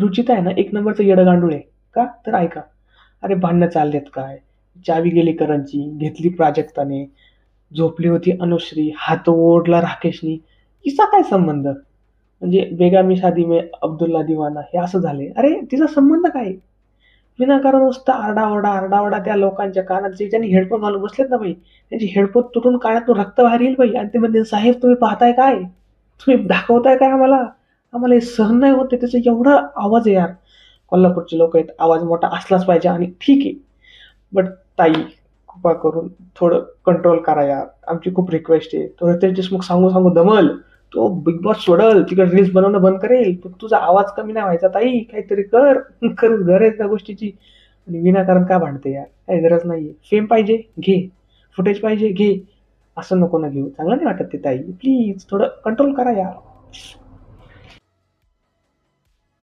रुचिता आहे ना, एक नंबरचं येडं आहे. का? तर ऐका. अरे भांडणं चाललेत काय? चावी गेली करणची, घेतली प्राजक्ताने, झोपली होती अनुश्री, हात ओढला राकेशनी. हिचा काय संबंध? म्हणजे बेगामी शादी में अब्दुल्ला दिवाना हे असं झालंय. अरे तिचा संबंध काय? विनाकारण नुसता आरडाओरडा त्या लोकांच्या कानात जे ज्यांनी हेडफोन घालून बसलेत ना बाई, त्यांचे हेडफोन तुटून कानातून रक्त बाहेर येईल बाई आणि ते म्हणतील, "साहेब तुम्ही पाहताय काय? तुम्ही दाखवताय काय आम्हाला? आम्हाला हे सहन नाही होत आहे." त्याचा एवढा आवाज आहे यार. कोल्हापूरचे लोकं आहेत, आवाज मोठा असलाच पाहिजे आणि ठीक आहे. बट ताई, कृपा करून थोडं कंट्रोल करा यार. आमची खूप रिक्वेस्ट आहे. तो रितेश देशमुख सांगू दमल. तो बिग बॉस सोडल, तिकडे रील्स बनवणं बंद करेल. पण तुझा आवाज कमी नाही व्हायचा ताई. काहीतरी कर. खरंच गरज आहे त्या गोष्टीची. आणि विनाकारण का भांडते यार? काही गरज नाहीये. फेम पाहिजे? घे. फुटेज पाहिजे? घे. असं नको ना घेऊ. चांगलं नाही वाटत ते ताई. प्लीज थोडं कंट्रोल करा यार.